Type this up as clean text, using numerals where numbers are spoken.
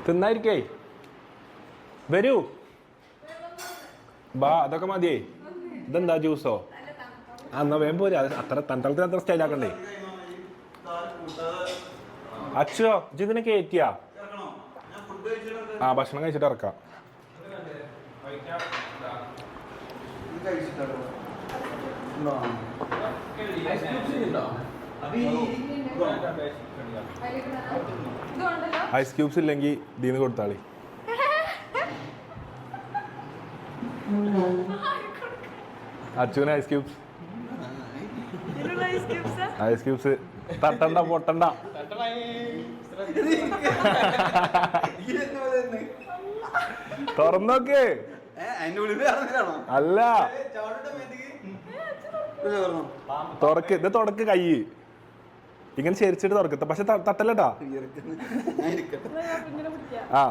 തിന്നായിരിക്കേ വരൂ ബാ അതൊക്കെ മതിയേ ഇതെന്താ ജ്യൂസോ എന്നാ വേഗം പോരെ അത്ര തണ്ടലത്തിന് അത്ര സ്റ്റൈലാക്കണ്ടേ അച്ഛോ ഇതിനെ കയറ്റിയാ ഭക്ഷണം കഴിച്ചിട്ട് ഇറക്കാം ഐസ് ക്യൂബ്സ് ഇല്ലെങ്കിൽ ദീന് കൊടുത്താളി അച്ഛന് ഐസ് ക്യൂബ്സ് ഐസ് ക്യൂബ്സ് തട്ടണ്ട പൊട്ടണ്ട തുറന്നോക്കെ അല്ല തുറക്ക് ഇത് തുടക്ക് കൈ ഇങ്ങനെ ചെരിച്ചിട്ട് തുറക്കത്ത പക്ഷെ തട്ടല്ലട്ടാ ആ